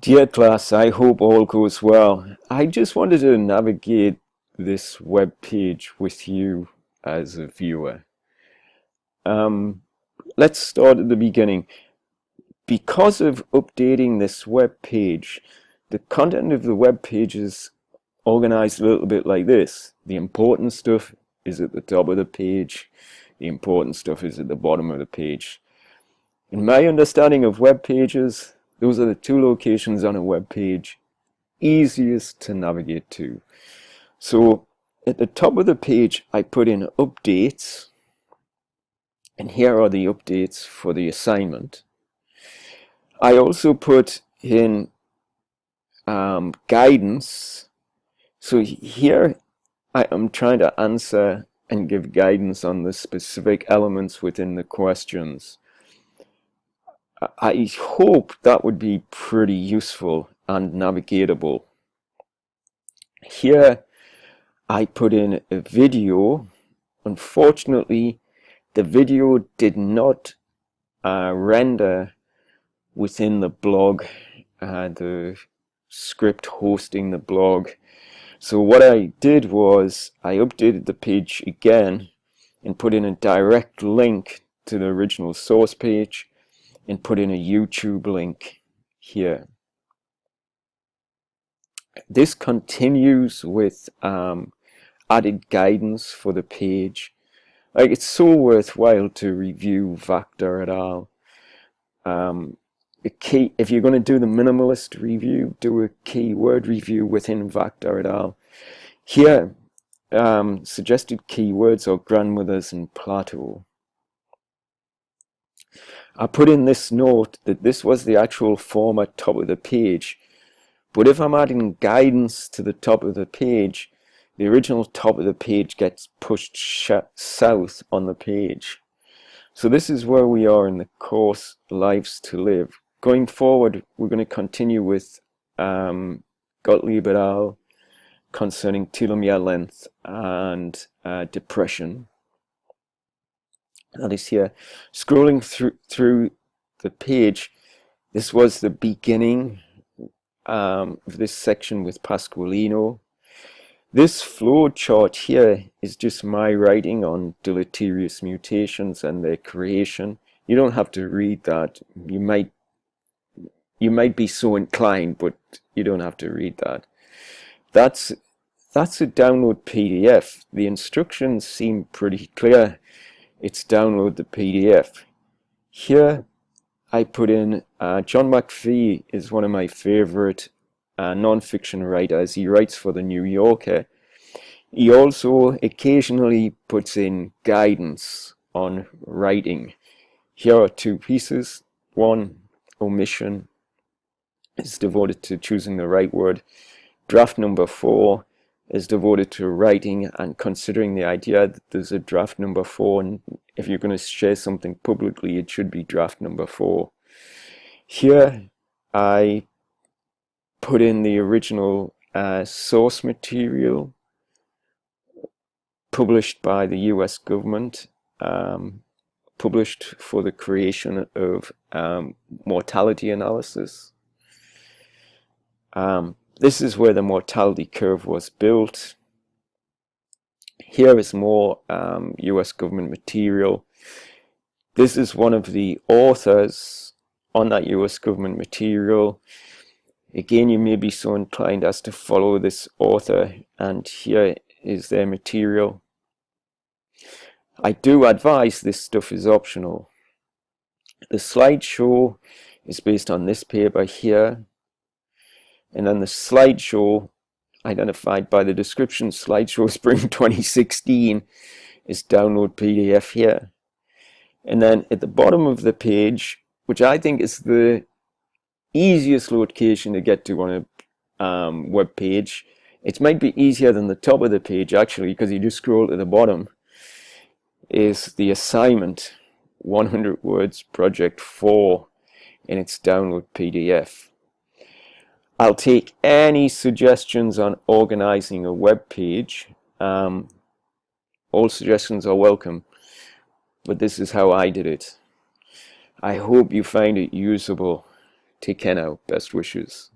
Dear class, I hope all goes well. I just wanted to navigate this web page with you as a viewer. Let's start at the beginning. Because of updating this web page, the content of the web page is organized a little bit like this. The important stuff is at the top of the page. The important stuff is at the bottom of the page. In my understanding of web pages, those are the two locations on a web page easiest to navigate to. So at the top of the page, I put in updates, and here are the updates for the assignment. I also put in guidance. So here I am trying to answer and give guidance on the specific elements within the questions. I hope that would be pretty useful and navigatable. Here I put in a video. Unfortunately, the video did not render within the blog, the script hosting the blog. So what I did was I updated the page again and put in a direct link to the original source page and put in a YouTube link here. This continues with added guidance for the page. Like, it's so worthwhile to review Vactor et al. If you're going to do the minimalist review, do a keyword review within Vactor et al. Here, suggested keywords are grandmothers and plateau. I put in this note that this was the actual format top of the page, but if I'm adding guidance to the top of the page, the original top of the page gets pushed south on the page. So this is where we are in the course Lives to Live. Going forward, we're going to continue with Gottlieb et al. Concerning telomere length and depression. That is here. Scrolling through the page, this was the beginning of this section with Pasqualino. This flow chart here is just my writing on deleterious mutations and their creation. You don't have to read that. You might be so inclined, but you don't have to read that. That's a download PDF. The instructions seem pretty clear. It's download the PDF. Here I put in John McPhee is one of my favorite non-fiction writers. He writes for the New Yorker. He also occasionally puts in guidance on writing. Here are two pieces. One, omission, is devoted to choosing the right word. Draft number 4 is devoted to writing and considering the idea that there's a draft number 4, and if you're going to share something publicly, it should be draft number 4. Here I put in the original source material published by the US government, published for the creation of mortality analysis. This is where the mortality curve was built. Here is more US government material. This is one of the authors on that US government material. Again, you may be so inclined as to follow this author, and here is their material. I do advise this stuff is optional. The slideshow is based on this paper here. And then the slideshow, identified by the description, slideshow spring 2016, is download PDF here. And then at the bottom of the page, which I think is the easiest location to get to on a web page, it might be easier than the top of the page actually, because you just scroll to the bottom, is the assignment, 100 words project 4, in its download PDF. I'll take any suggestions on organizing a web page. All suggestions are welcome, but this is how I did it. I hope you find it usable. Take care now. Best wishes.